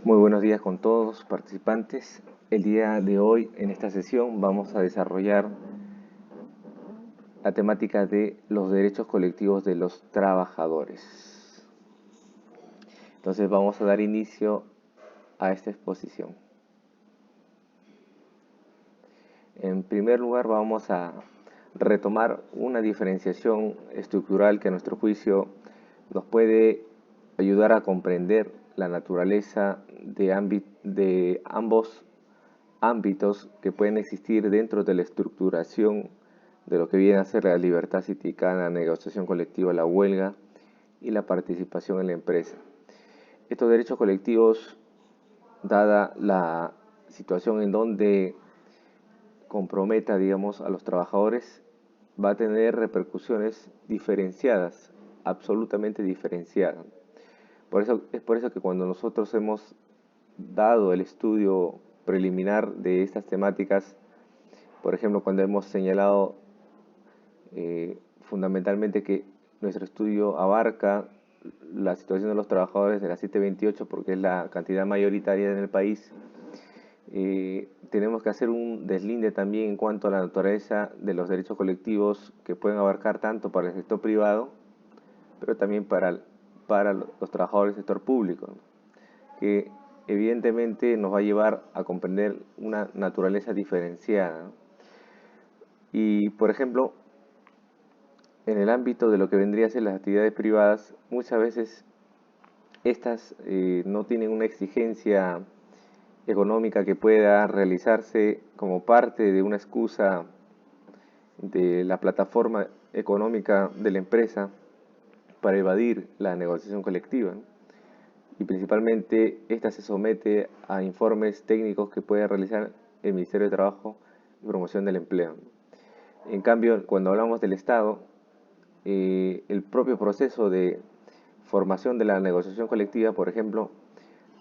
Muy buenos días con todos los participantes. El día de hoy, en esta sesión, vamos a desarrollar la temática de los derechos colectivos de los trabajadores. Entonces vamos a dar inicio a esta exposición. En primer lugar, vamos a retomar una diferenciación estructural que a nuestro juicio nos puede ayudar a comprender la naturaleza de ambos ámbitos que pueden existir dentro de la estructuración de lo que viene a ser la libertad sindical, la negociación colectiva, la huelga y la participación en la empresa. Estos derechos colectivos, dada la situación en donde comprometa, digamos, a los trabajadores, va a tener repercusiones diferenciadas, absolutamente diferenciadas. Es por eso que cuando nosotros hemos dado el estudio preliminar de estas temáticas, por ejemplo, cuando hemos señalado fundamentalmente que nuestro estudio abarca la situación de los trabajadores de la 728 porque es la cantidad mayoritaria en el país, tenemos que hacer un deslinde también en cuanto a la naturaleza de los derechos colectivos que pueden abarcar tanto para el sector privado, pero también para los trabajadores del sector público, ¿no? Que evidentemente nos va a llevar a comprender una naturaleza diferenciada, ¿no? Y, por ejemplo, en el ámbito de lo que vendría a ser las actividades privadas, muchas veces estas no tienen una exigencia económica que pueda realizarse como parte de una excusa de la plataforma económica de la empresa para evadir la negociación colectiva, ¿no? Y principalmente esta se somete a informes técnicos que puede realizar el Ministerio de Trabajo y Promoción del Empleo. En cambio, cuando hablamos del Estado, el propio proceso de formación de la negociación colectiva, por ejemplo,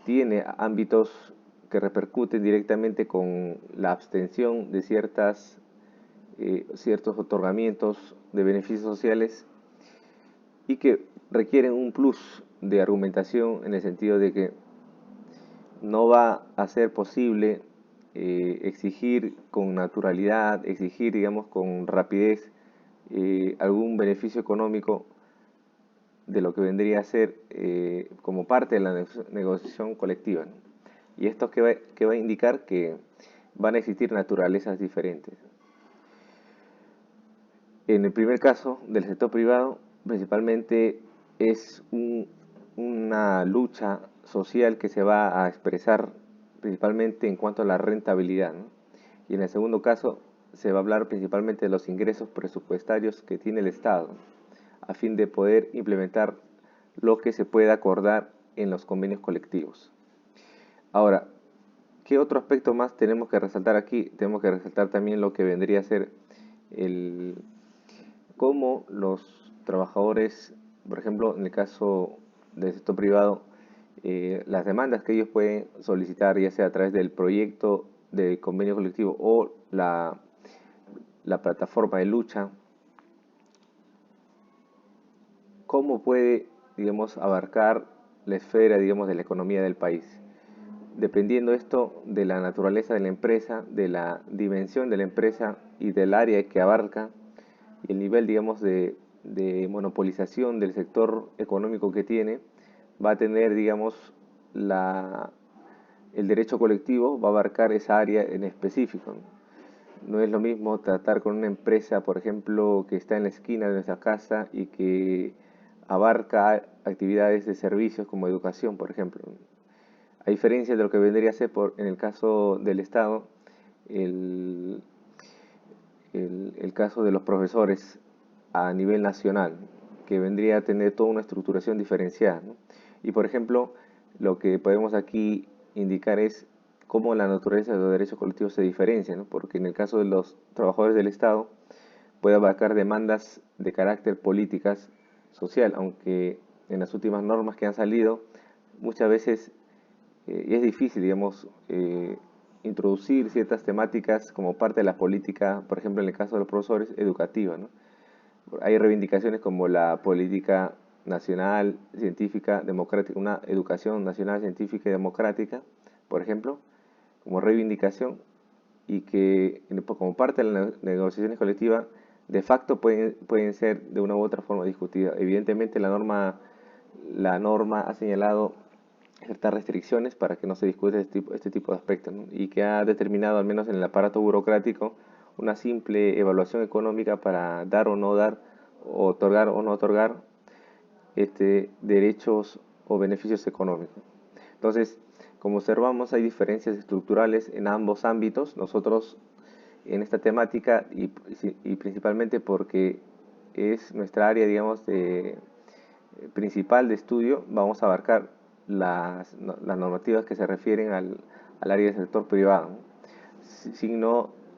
tiene ámbitos que repercuten directamente con la abstención de ciertos otorgamientos de beneficios sociales y que requieren un plus de argumentación en el sentido de que no va a ser posible exigir con naturalidad, exigir, digamos, con rapidez algún beneficio económico de lo que vendría a ser como parte de la negociación colectiva, ¿no? Y esto que va a indicar que van a existir naturalezas diferentes. En el primer caso del sector privado, principalmente es una lucha social que se va a expresar principalmente en cuanto a la rentabilidad, ¿no? Y en el segundo caso se va a hablar principalmente de los ingresos presupuestarios que tiene el Estado, a fin de poder implementar lo que se pueda acordar en los convenios colectivos. Ahora, ¿qué otro aspecto más tenemos que resaltar aquí? Tenemos que resaltar también lo que vendría a ser el cómo los trabajadores, por ejemplo, en el caso del sector privado, las demandas que ellos pueden solicitar, ya sea a través del proyecto de convenio colectivo o la plataforma de lucha, cómo puede, digamos, abarcar la esfera, digamos, de la economía del país. Dependiendo esto de la naturaleza de la empresa, de la dimensión de la empresa y del área que abarca y el nivel, digamos, de monopolización del sector económico que tiene, va a tener, digamos, el derecho colectivo va a abarcar esa área en específico. No es lo mismo tratar con una empresa, por ejemplo, que está en la esquina de nuestra casa y que abarca actividades de servicios como educación, por ejemplo. A diferencia de lo que vendría a ser en el caso del Estado, el, el caso de los profesores a nivel nacional, que vendría a tener toda una estructuración diferenciada, ¿no? Y por ejemplo, lo que podemos aquí indicar es cómo la naturaleza de los derechos colectivos se diferencia, ¿no? Porque en el caso de los trabajadores del Estado puede abarcar demandas de carácter políticas social, aunque en las últimas normas que han salido muchas veces es difícil, digamos, introducir ciertas temáticas como parte de la política, por ejemplo, en el caso de los profesores, educativa, ¿no? Hay reivindicaciones como la política nacional, científica, democrática, una educación nacional, científica y democrática, por ejemplo, como reivindicación, y que como parte de las negociaciones colectivas de facto pueden ser de una u otra forma discutidas. Evidentemente la norma ha señalado ciertas restricciones para que no se discute este tipo de aspectos, ¿no? Y que ha determinado, al menos en el aparato burocrático, una simple evaluación económica para dar o no dar, o otorgar o no otorgar derechos o beneficios económicos. Entonces, como observamos, hay diferencias estructurales en ambos ámbitos. Nosotros en esta temática, y principalmente porque es nuestra área, digamos, principal de estudio, vamos a abarcar las normativas que se refieren al área del sector privado, ¿no?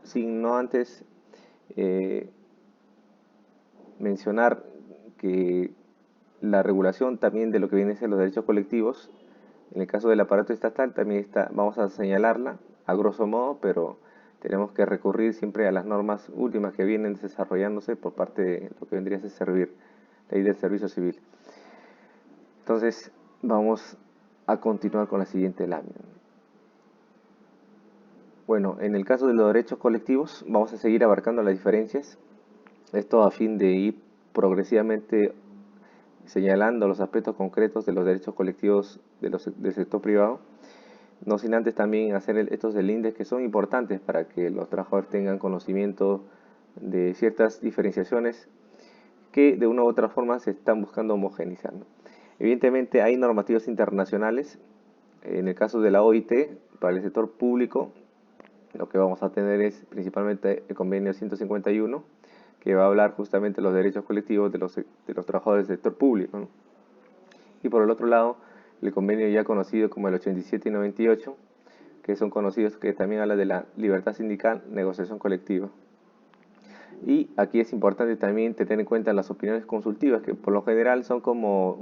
Sin no antes eh, mencionar que la regulación también de lo que viene a ser los derechos colectivos, en el caso del aparato estatal, también vamos a señalarla a grosso modo, pero tenemos que recurrir siempre a las normas últimas que vienen desarrollándose por parte de lo que vendría a ser ley del servicio civil. Entonces, vamos a continuar con la siguiente lámina. Bueno, en el caso de los derechos colectivos, vamos a seguir abarcando las diferencias. Esto a fin de ir progresivamente señalando los aspectos concretos de los derechos colectivos del sector privado, no sin antes también hacer estos lindes que son importantes para que los trabajadores tengan conocimiento de ciertas diferenciaciones que de una u otra forma se están buscando homogeneizar, ¿no? Evidentemente hay normativas internacionales. En el caso de la OIT, para el sector público, lo que vamos a tener es principalmente el convenio 151, que va a hablar justamente de los derechos colectivos de los trabajadores del sector público, ¿no? Y por el otro lado, el convenio ya conocido como el 87 y 98, que son conocidos, que también habla de la libertad sindical, negociación colectiva. Y aquí es importante también tener en cuenta las opiniones consultivas, que por lo general son como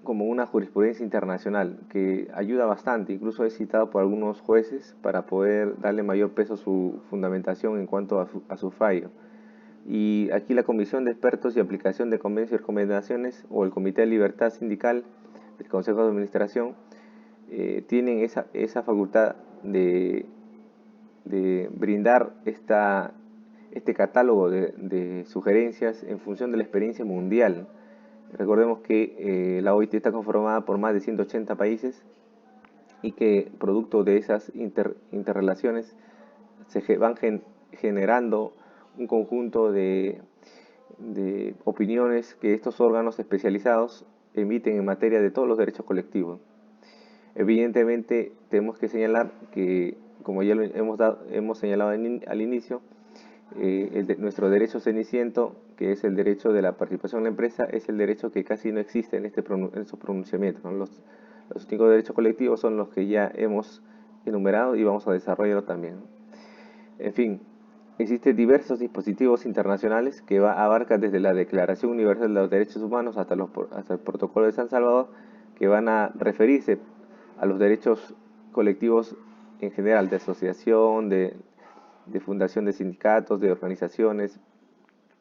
una jurisprudencia internacional que ayuda bastante. Incluso es citado por algunos jueces para poder darle mayor peso a su fundamentación en cuanto a su fallo. Y aquí la Comisión de Expertos y Aplicación de Convenios y Recomendaciones, o el Comité de Libertad Sindical del Consejo de Administración, tienen esa facultad de brindar este catálogo de sugerencias en función de la experiencia mundial. Recordemos que la OIT está conformada por más de 180 países y que producto de esas interrelaciones se van generando un conjunto de opiniones que estos órganos especializados emiten en materia de todos los derechos colectivos. Evidentemente tenemos que señalar que, como ya lo hemos señalado al inicio, nuestro derecho ceniciento, que es el derecho de la participación en la empresa, es el derecho que casi no existe en estos pronunciamientos, ¿no? Los 5 derechos colectivos son los que ya hemos enumerado y vamos a desarrollarlo también. En fin, existen diversos dispositivos internacionales que abarcan desde la Declaración Universal de los Derechos Humanos hasta el Protocolo de San Salvador, que van a referirse a los derechos colectivos en general, de asociación, de fundación de sindicatos, de organizaciones,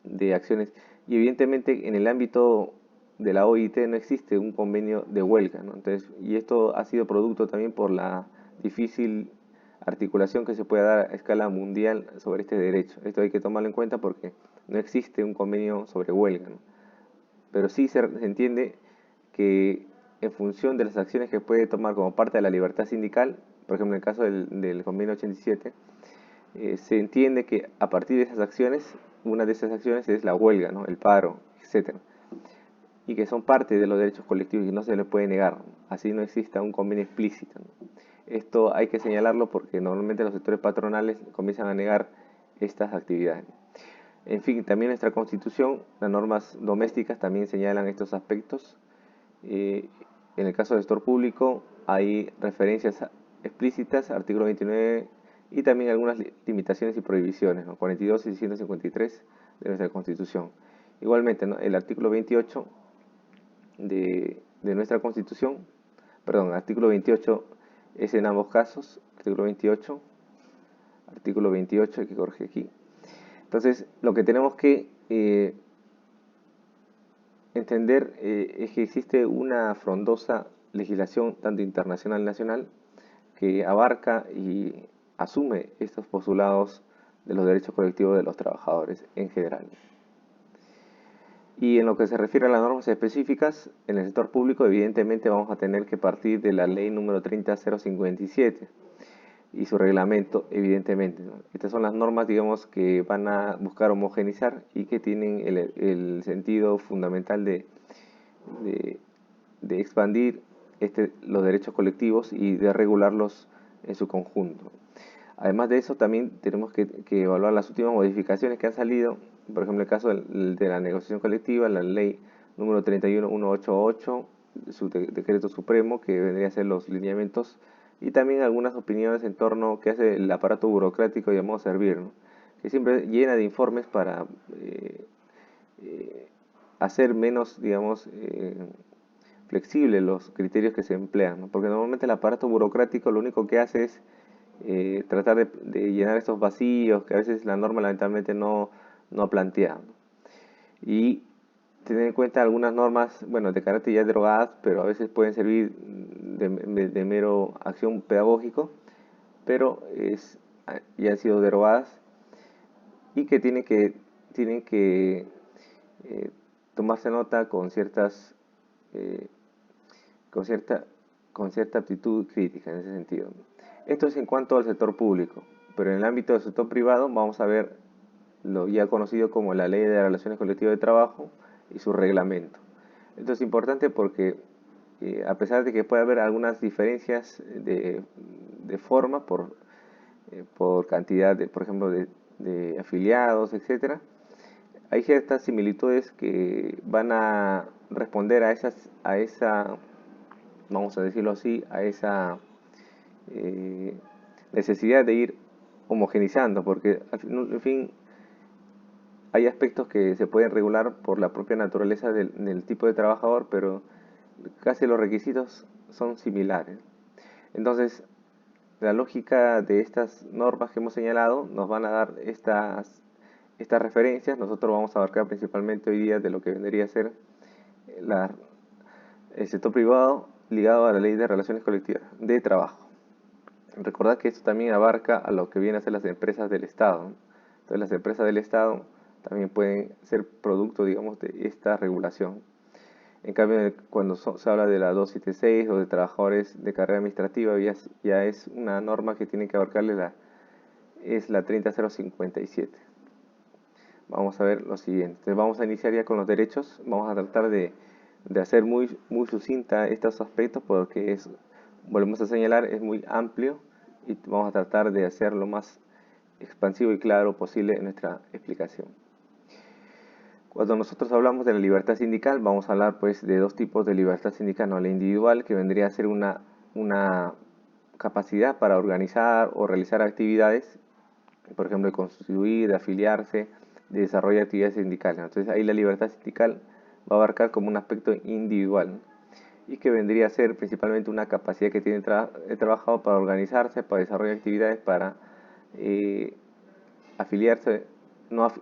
de acciones. Y evidentemente en el ámbito de la OIT no existe un convenio de huelga, ¿no? Entonces, y esto ha sido producto también por la difícil articulación que se puede dar a escala mundial sobre este derecho. Esto hay que tomarlo en cuenta porque no existe un convenio sobre huelga, ¿no? Pero sí se entiende que en función de las acciones que puede tomar como parte de la libertad sindical, por ejemplo en el caso del convenio 87, se entiende que a partir de esas acciones, una de esas acciones es la huelga, ¿no? El paro, etc. Y que son parte de los derechos colectivos y no se les puede negar, ¿no? Así no exista un convenio explícito, ¿no? Esto hay que señalarlo porque normalmente los sectores patronales comienzan a negar estas actividades. En fin, también nuestra Constitución, las normas domésticas también señalan estos aspectos. En el caso del sector público hay referencias explícitas, artículo 29, y también algunas limitaciones y prohibiciones, ¿no? 42 y 153 de nuestra Constitución. Igualmente, ¿no? El artículo 28 de nuestra Constitución, perdón, artículo 28 es en ambos casos, artículo 28, hay que corregir aquí. Entonces, lo que tenemos que eh, entender es que existe una frondosa legislación, tanto internacional y nacional, que abarca y asume estos postulados de los derechos colectivos de los trabajadores en general. Y en lo que se refiere a las normas específicas, en el sector público, evidentemente vamos a tener que partir de la ley número 30057 y su reglamento, evidentemente, ¿no? Estas son las normas, digamos, que van a buscar homogeneizar y que tienen el sentido fundamental de, de expandir los derechos colectivos y de regularlos en su conjunto. Además de eso, también tenemos que evaluar las últimas modificaciones que han salido, por ejemplo, el caso de la negociación colectiva, la ley número 31188, su decreto supremo, que vendría a ser los lineamientos, y también algunas opiniones en torno que hace el aparato burocrático llamado Servir, ¿no? Que siempre llena de informes para hacer menos, digamos, flexibles los criterios que se emplean, ¿no? Porque normalmente el aparato burocrático lo único que hace es tratar de llenar esos vacíos que a veces la norma lamentablemente no plantea, ¿no? Y tener en cuenta algunas normas, bueno, de carácter ya derogadas, pero a veces pueden servir de mero acción pedagógico, pero ya han sido derogadas y que tienen que tomarse nota con eh, con cierta, con cierta aptitud crítica en ese sentido. Esto es en cuanto al sector público, pero en el ámbito del sector privado vamos a ver lo ya conocido como la Ley de Relaciones Colectivas de Trabajo y su reglamento. Esto es importante porque a pesar de que puede haber algunas diferencias de forma por cantidad, por ejemplo, de afiliados, etcétera, hay ciertas similitudes que van a responder a esa, vamos a decirlo así, a esa eh, necesidad de ir homogenizando, porque en fin, hay aspectos que se pueden regular por la propia naturaleza del tipo de trabajador, pero casi los requisitos son similares. Entonces, la lógica de estas normas que hemos señalado nos van a dar estas referencias. Nosotros vamos a abarcar principalmente hoy día de lo que vendría a ser la, el sector privado ligado a la ley de relaciones colectivas de trabajo. Recordad que esto también abarca a lo que vienen a ser las empresas del Estado, ¿no? Entonces las empresas del Estado también pueden ser producto, digamos, de esta regulación. En cambio, cuando se habla de la 276 o de trabajadores de carrera administrativa, ya es una norma que tiene que abarcarle es la 30057. Vamos a ver lo siguiente. Entonces vamos a iniciar ya con los derechos. Vamos a tratar de hacer muy sucinta estos aspectos porque volvemos a señalar, es muy amplio y vamos a tratar de hacer lo más expansivo y claro posible en nuestra explicación. Cuando nosotros hablamos de la libertad sindical, vamos a hablar pues de dos tipos de libertad sindical, ¿no? La individual, que vendría a ser una capacidad para organizar o realizar actividades, por ejemplo, de constituir, de afiliarse, de desarrollar actividades sindicales, ¿no? Entonces ahí la libertad sindical va a abarcar como un aspecto individual, ¿no? Y que vendría a ser principalmente una capacidad que tiene el trabajador para organizarse, para desarrollar actividades, para afiliarse,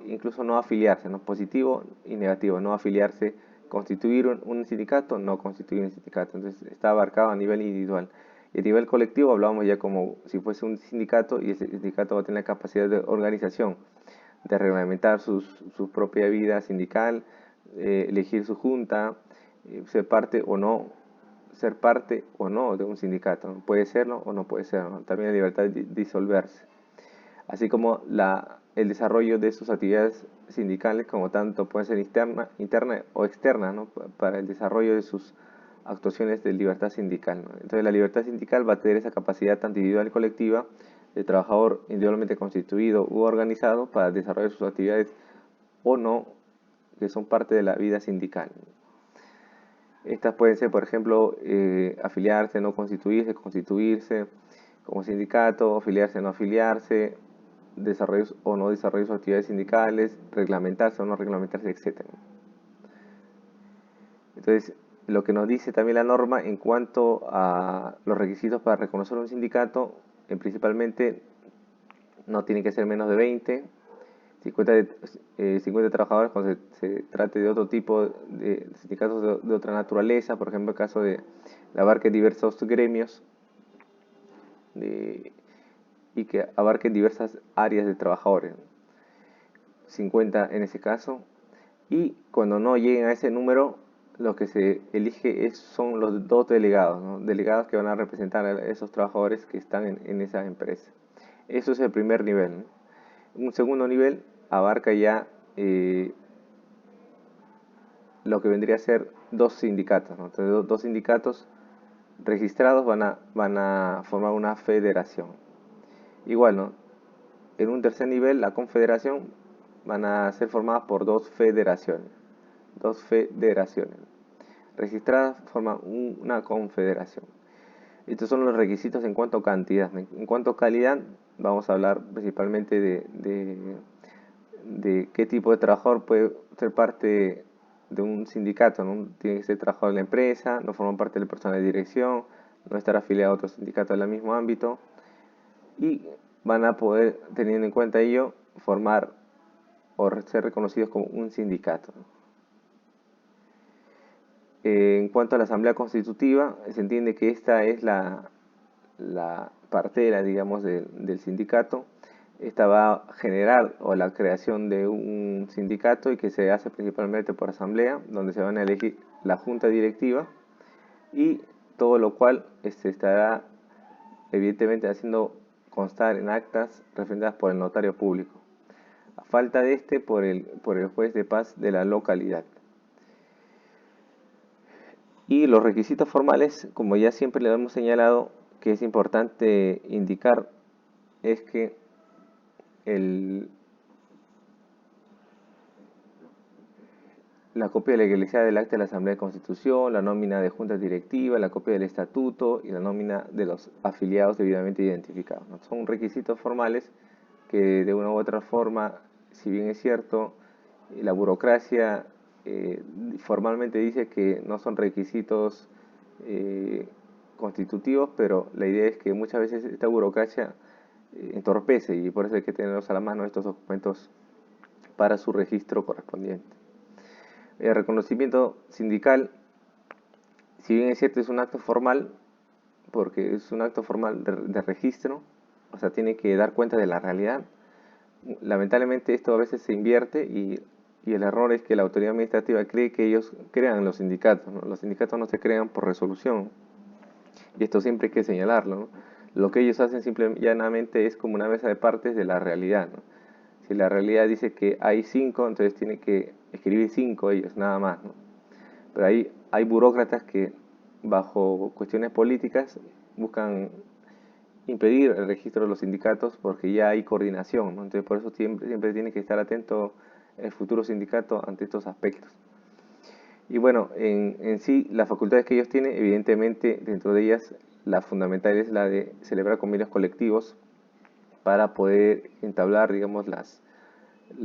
incluso no afiliarse, ¿no? Positivo y negativo, no afiliarse, constituir un sindicato, no constituir un sindicato. Entonces está abarcado a nivel individual. Y a nivel colectivo hablamos ya como si fuese un sindicato y ese sindicato va a tener capacidad de organización, de reglamentar su propia vida sindical, elegir su junta, ser parte o no de un sindicato, ¿no? Puede serlo o no puede serlo, ¿no? También la libertad de disolverse, así como el desarrollo de sus actividades sindicales, como tanto puede ser interna o externa, ¿no? Para el desarrollo de sus actuaciones de libertad sindical, ¿no? Entonces la libertad sindical va a tener esa capacidad tanto individual y colectiva de trabajador individualmente constituido u organizado para desarrollar sus actividades o no, que son parte de la vida sindical. Estas pueden ser, por ejemplo, afiliarse, no constituirse, constituirse como sindicato, afiliarse, no afiliarse, desarrollo o no desarrollo sus actividades sindicales, reglamentarse o no reglamentarse, etc. Entonces, lo que nos dice también la norma en cuanto a los requisitos para reconocer un sindicato, principalmente no tiene que ser menos de 20, 50 trabajadores cuando se trate de otro tipo de sindicatos de otra naturaleza, por ejemplo, el caso de abarque diversos gremios y que abarquen diversas áreas de trabajadores, 50 en ese caso, y cuando no lleguen a ese número, lo que se elige son los dos delegados, ¿no? Delegados que van a representar a esos trabajadores que están en esa empresa. Eso es el primer nivel, ¿no? Un segundo nivel abarca ya lo que vendría a ser dos sindicatos, ¿no? Entonces, dos sindicatos registrados van a formar una federación. Igual, ¿no? En un tercer nivel, la confederación van a ser formadas por dos federaciones. Dos federaciones registradas forman una confederación. Estos son los requisitos en cuanto a cantidad. En cuanto a calidad, vamos a hablar principalmente de qué tipo de trabajador puede ser parte de un sindicato, ¿no? Tiene que ser trabajador de la empresa, no forma parte del personal de dirección, no estar afiliado a otro sindicato del mismo ámbito, y van a poder, teniendo en cuenta ello, formar o ser reconocidos como un sindicato. En cuanto a la asamblea constitutiva, se entiende que esta es la partera, digamos, del sindicato. Esta va a generar o la creación de un sindicato y que se hace principalmente por asamblea, donde se van a elegir la junta directiva y todo lo cual se estará evidentemente haciendo constar en actas refrendadas por el notario público. A falta de por el juez de paz de la localidad. Y los requisitos formales, como ya siempre le hemos señalado, que es importante indicar, es que la copia de la legalidad del acta de la Asamblea de Constitución, la nómina de junta directiva, la copia del estatuto y la nómina de los afiliados debidamente identificados, ¿no? Son requisitos formales que de una u otra forma, si bien es cierto, la burocracia formalmente dice que no son requisitos constitutivos, pero la idea es que muchas veces esta burocracia entorpece y por eso hay que tenerlos a la mano estos documentos para su registro correspondiente. El reconocimiento sindical, si bien es cierto, es un acto formal, porque es un acto formal de registro, o sea, tiene que dar cuenta de la realidad. Lamentablemente esto a veces se invierte y el error es que la autoridad administrativa cree que ellos crean los sindicatos, ¿no? Los sindicatos no se crean por resolución, y esto siempre hay que señalarlo, ¿no? Lo que ellos hacen simplemente llanamente es como una mesa de partes de la realidad, ¿no? Si la realidad dice que hay 5, entonces tiene que escribir 5 ellos, nada más, ¿no? Pero hay burócratas que bajo cuestiones políticas buscan impedir el registro de los sindicatos porque ya hay coordinación, ¿no? Entonces por eso siempre tiene que estar atento el futuro sindicato ante estos aspectos. Y bueno, en sí, las facultades que ellos tienen, evidentemente, dentro de ellas, la fundamental es la de celebrar convenios colectivos para poder entablar, digamos, las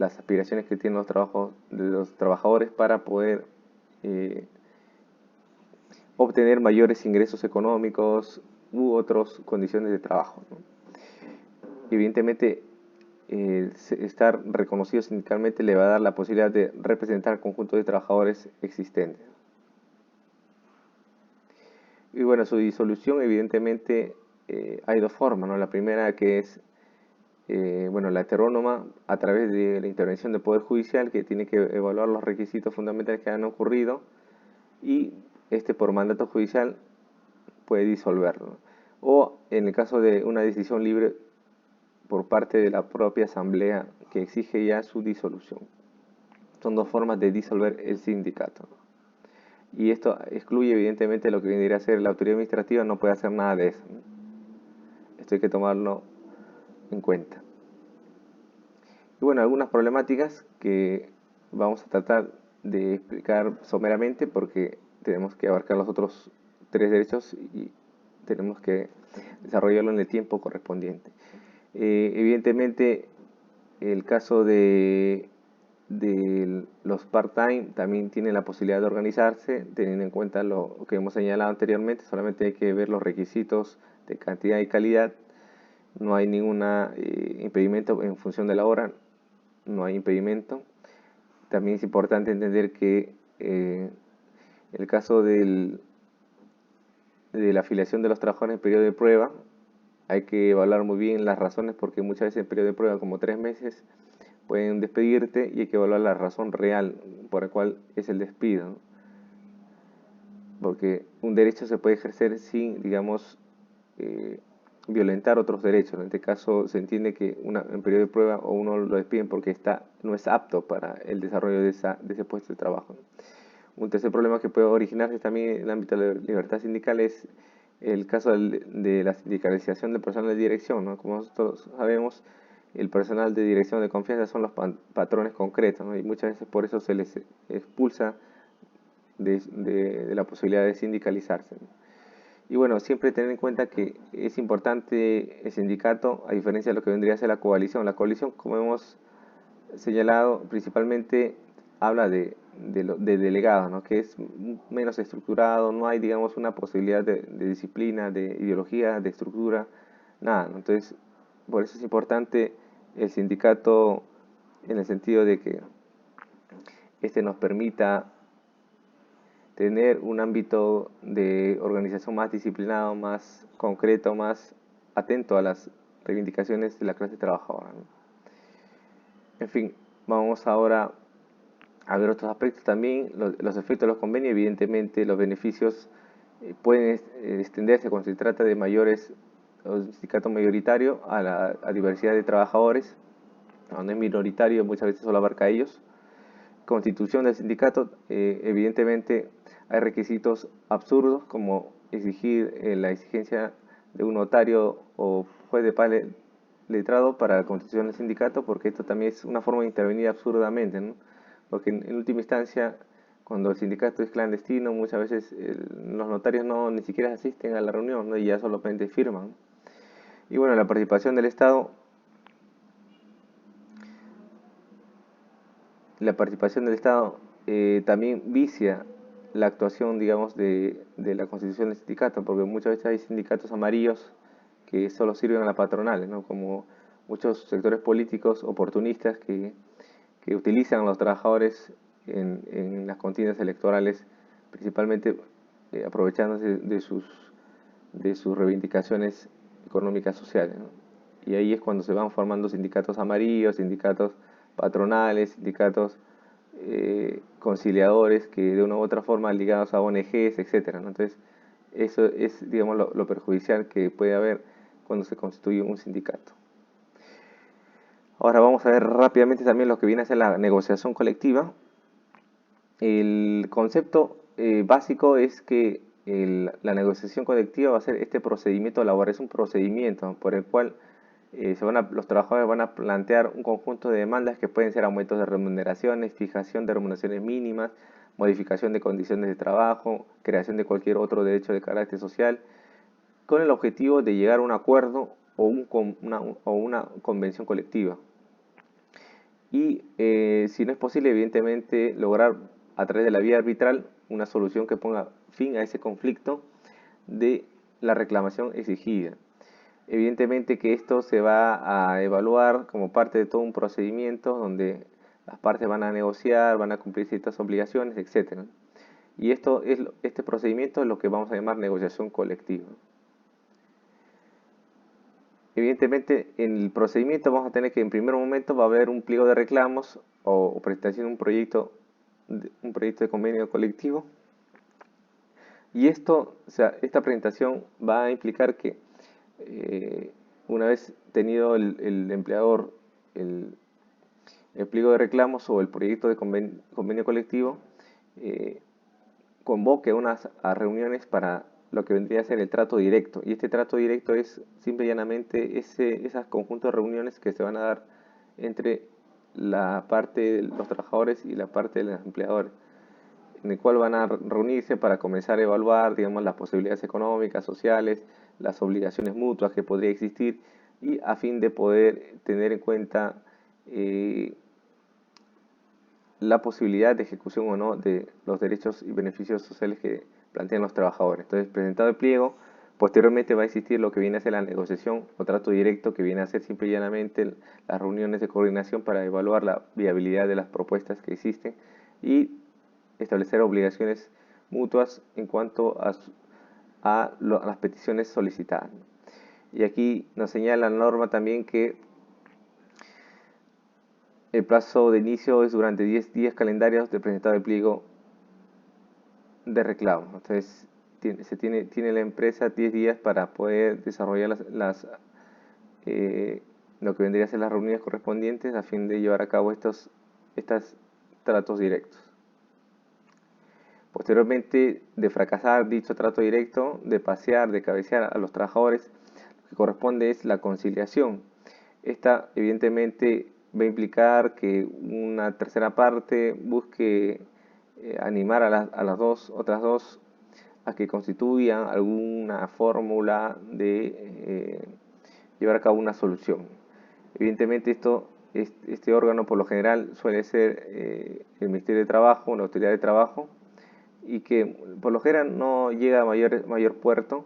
aspiraciones que tienen los trabajadores para poder obtener mayores ingresos económicos u otras condiciones de trabajo, ¿no? Evidentemente, estar reconocido sindicalmente le va a dar la posibilidad de representar al conjunto de trabajadores existentes. Y bueno, su disolución, evidentemente, hay dos formas, ¿no? La primera que es bueno, la heterónoma a través de la intervención del Poder Judicial, que tiene que evaluar los requisitos fundamentales que han ocurrido y por mandato judicial puede disolverlo. O en el caso de una decisión libre por parte de la propia asamblea que exige ya su disolución. Son dos formas de disolver el sindicato. Y esto excluye evidentemente lo que vendría a ser la autoridad administrativa, no puede hacer nada de eso, ¿no? Esto hay que tomarlo en cuenta. Y bueno, algunas problemáticas que vamos a tratar de explicar someramente porque tenemos que abarcar los otros 3 derechos y tenemos que desarrollarlo en el tiempo correspondiente. Evidentemente, el caso de los part-time también tienen la posibilidad de organizarse, teniendo en cuenta lo que hemos señalado anteriormente. Solamente hay que ver los requisitos de cantidad y calidad. No hay ningún impedimento en función de la hora. no hay impedimento. También es importante entender que el caso de la afiliación de los trabajadores en periodo de prueba, hay que evaluar muy bien las razones porque muchas veces en periodo de prueba, como 3 meses, pueden despedirte y hay que evaluar la razón real por la cual es el despido, ¿no? Porque un derecho se puede ejercer sin, digamos, eh, violentar otros derechos. En este caso se entiende que en periodo de prueba o uno lo despiden porque no es apto para el desarrollo de ese puesto de trabajo, ¿no? Un tercer problema que puede originarse también en el ámbito de la libertad sindical es el caso de la sindicalización del personal de dirección, ¿no? Como nosotros sabemos, el personal de dirección de confianza son los patrones concretos, ¿no? Y muchas veces por eso se les expulsa de la posibilidad de sindicalizarse, ¿no? Y bueno, siempre tener en cuenta que es importante el sindicato, a diferencia de lo que vendría a ser la coalición. La coalición, como hemos señalado, principalmente habla de delegados, ¿no? Que es menos estructurado, no hay, digamos, una posibilidad de disciplina, de ideología, de estructura, nada, ¿no? Entonces, por eso es importante el sindicato en el sentido de que este nos permita tener un ámbito de organización más disciplinado, más concreto, más atento a las reivindicaciones de la clase trabajadora, ¿no? En fin, vamos ahora a ver otros aspectos también, los efectos de los convenios. Evidentemente los beneficios pueden extenderse cuando se trata de mayores, un sindicato mayoritario a diversidad de trabajadores. Cuando es minoritario muchas veces solo abarca a ellos. Constitución del sindicato, evidentemente hay requisitos absurdos como exigir la exigencia de un notario o juez de paz letrado para la constitución del sindicato, porque esto también es una forma de intervenir absurdamente, ¿no? Porque en última instancia, cuando el sindicato es clandestino, muchas veces los notarios no ni siquiera asisten a la reunión, ¿no? Y ya solamente firman. Y bueno, la participación del Estado. La participación del Estado también vicia la actuación, digamos, de la constitución del sindicato, porque muchas veces hay sindicatos amarillos que solo sirven a las patronales, ¿no? Como muchos sectores políticos oportunistas que utilizan a los trabajadores en las contiendas electorales, principalmente aprovechándose de sus reivindicaciones económicas sociales, ¿no? Y ahí es cuando se van formando sindicatos amarillos, sindicatos patronales, sindicatos conciliadores que de una u otra forma ligados a ONGs, etcétera, ¿no? Entonces, eso es, digamos, lo perjudicial que puede haber cuando se constituye un sindicato. Ahora vamos a ver rápidamente también lo que viene a ser la negociación colectiva. El concepto básico es que la negociación colectiva va a ser este procedimiento laboral, es un procedimiento por el cual los trabajadores van a plantear un conjunto de demandas que pueden ser aumentos de remuneraciones, fijación de remuneraciones mínimas, modificación de condiciones de trabajo, creación de cualquier otro derecho de carácter social, con el objetivo de llegar a un acuerdo o una convención colectiva. Y si no es posible, evidentemente, lograr a través de la vía arbitral una solución que ponga fin a ese conflicto de la reclamación exigida. Evidentemente que esto se va a evaluar como parte de todo un procedimiento donde las partes van a negociar, van a cumplir ciertas obligaciones, etc. Y este procedimiento es lo que vamos a llamar negociación colectiva. Evidentemente, en el procedimiento vamos a tener que en primer momento va a haber un pliego de reclamos o presentación de un proyecto de convenio colectivo. Y esta presentación va a implicar que una vez tenido el empleador el pliego de reclamos o el proyecto de convenio colectivo, convoque a reuniones para lo que vendría a ser el trato directo. Y este trato directo es simple y llanamente esas conjuntos de reuniones que se van a dar entre la parte de los trabajadores y la parte de los empleadores, en el cual van a reunirse para comenzar a evaluar, digamos, las posibilidades económicas, sociales, las obligaciones mutuas que podría existir y a fin de poder tener en cuenta la posibilidad de ejecución o no de los derechos y beneficios sociales que plantean los trabajadores. Entonces, presentado el pliego, Posteriormente va a existir lo que viene a ser la negociación o trato directo, que viene a ser simple y llanamente las reuniones de coordinación para evaluar la viabilidad de las propuestas que existen y establecer obligaciones mutuas en cuanto a las peticiones solicitadas. Y aquí nos señala la norma también que el plazo de inicio es durante 10 días calendarios de presentado el pliego de reclamo. Entonces, tiene la empresa 10 días para poder desarrollar lo que vendría a ser las reuniones correspondientes a fin de llevar a cabo estos tratos directos. Posteriormente, de fracasar dicho trato directo, de pasear, de cabecear a los trabajadores, lo que corresponde es la conciliación. Esta, evidentemente, va a implicar que una tercera parte busque animar a las otras dos a que constituyan alguna fórmula de llevar a cabo una solución. Evidentemente este órgano por lo general suele ser el Ministerio de Trabajo, la Autoridad de Trabajo, y que por lo general no llega a mayor puerto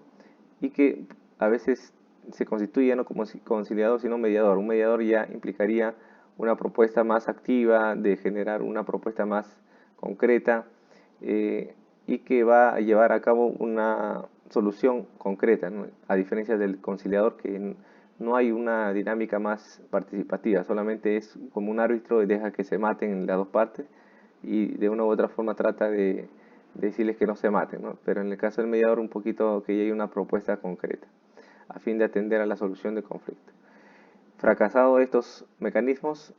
y que a veces se constituye no como conciliador sino mediador. Un mediador ya implicaría una propuesta más activa, de generar una propuesta más concreta y que va a llevar a cabo una solución concreta, ¿no? A diferencia del conciliador, que no hay una dinámica más participativa, solamente es como un árbitro y deja que se maten las dos partes y de una u otra forma trata de decirles que no se maten, ¿no? Pero en el caso del mediador un poquito que llegue una propuesta concreta a fin de atender a la solución del conflicto. Fracasado estos mecanismos,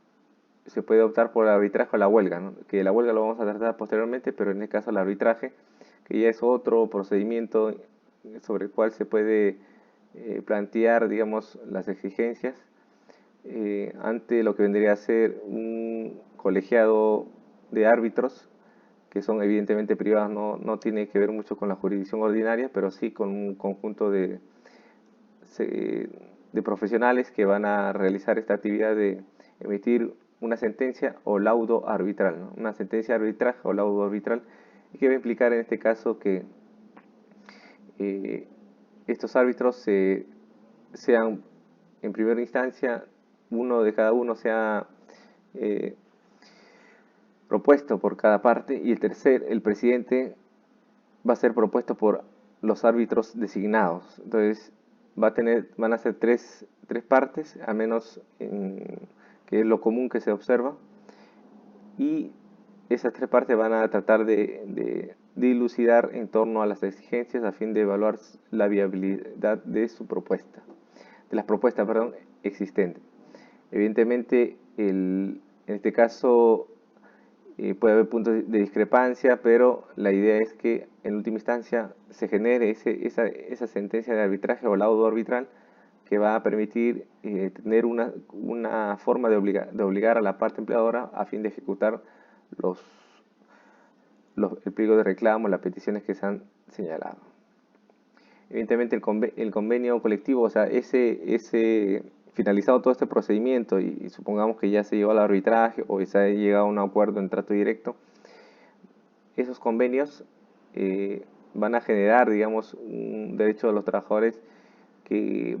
se puede optar por el arbitraje o la huelga, ¿no? Que la huelga lo vamos a tratar posteriormente, pero en este caso el arbitraje, que ya es otro procedimiento sobre el cual se puede plantear, digamos, las exigencias ante lo que vendría a ser un colegiado de árbitros, que son evidentemente privados, no tiene que ver mucho con la jurisdicción ordinaria, pero sí con un conjunto de profesionales que van a realizar esta actividad de emitir una sentencia o laudo arbitral, ¿no? Una sentencia de arbitraje o laudo arbitral, y que va a implicar en este caso que estos árbitros sean, en primera instancia, uno de cada uno sea propuesto por cada parte, y el presidente va a ser propuesto por los árbitros designados. Entonces van a ser tres partes, a menos que es lo común que se observa, y esas tres partes van a tratar de dilucidar en torno a las exigencias a fin de evaluar la viabilidad de su propuesta, de las propuestas, perdón, existentes. Evidentemente, en este caso puede haber puntos de discrepancia, pero la idea es que en última instancia se genere esa sentencia de arbitraje o laudo arbitral que va a permitir tener una forma de obligar a la parte empleadora a fin de ejecutar el pliego de reclamo, las peticiones que se han señalado. Evidentemente el convenio colectivo, o sea, finalizado todo este procedimiento y supongamos que ya se llegó al arbitraje o se ha llegado a un acuerdo en trato directo, esos convenios van a generar, digamos, un derecho de los trabajadores que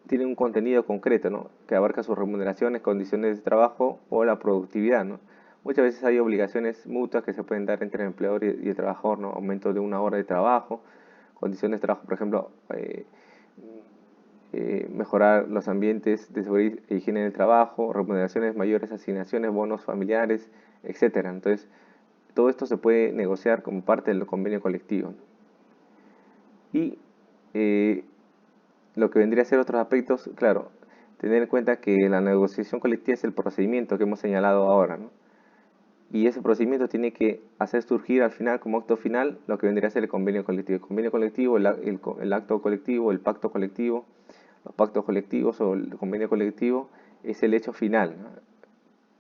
tienen un contenido concreto, ¿no? Que abarca sus remuneraciones, condiciones de trabajo o la productividad, ¿no? Muchas veces hay obligaciones mutuas que se pueden dar entre el empleador y el trabajador, ¿no? Aumento de una hora de trabajo, condiciones de trabajo, por ejemplo, mejorar los ambientes de seguridad e higiene del trabajo, remuneraciones mayores, asignaciones, bonos familiares, etcétera. Entonces, todo esto se puede negociar como parte del convenio colectivo. Y lo que vendría a ser otros aspectos, claro, tener en cuenta que la negociación colectiva es el procedimiento que hemos señalado ahora, ¿no? Y ese procedimiento tiene que hacer surgir al final, como acto final, lo que vendría a ser el convenio colectivo. El convenio colectivo, el acto colectivo, el pacto colectivo, los pactos colectivos o el convenio colectivo es el hecho final, ¿no?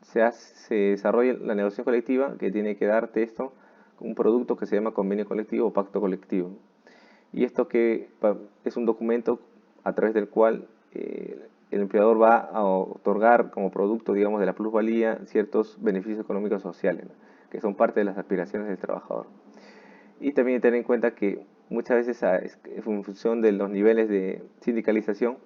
Se desarrolla la negociación colectiva que tiene que dar texto, un producto que se llama convenio colectivo o pacto colectivo. Y esto que es un documento a través del cual el empleador va a otorgar como producto, digamos, de la plusvalía ciertos beneficios económicos sociales, ¿no? Que son parte de las aspiraciones del trabajador. Y también tener en cuenta que muchas veces en función de los niveles de sindicalización,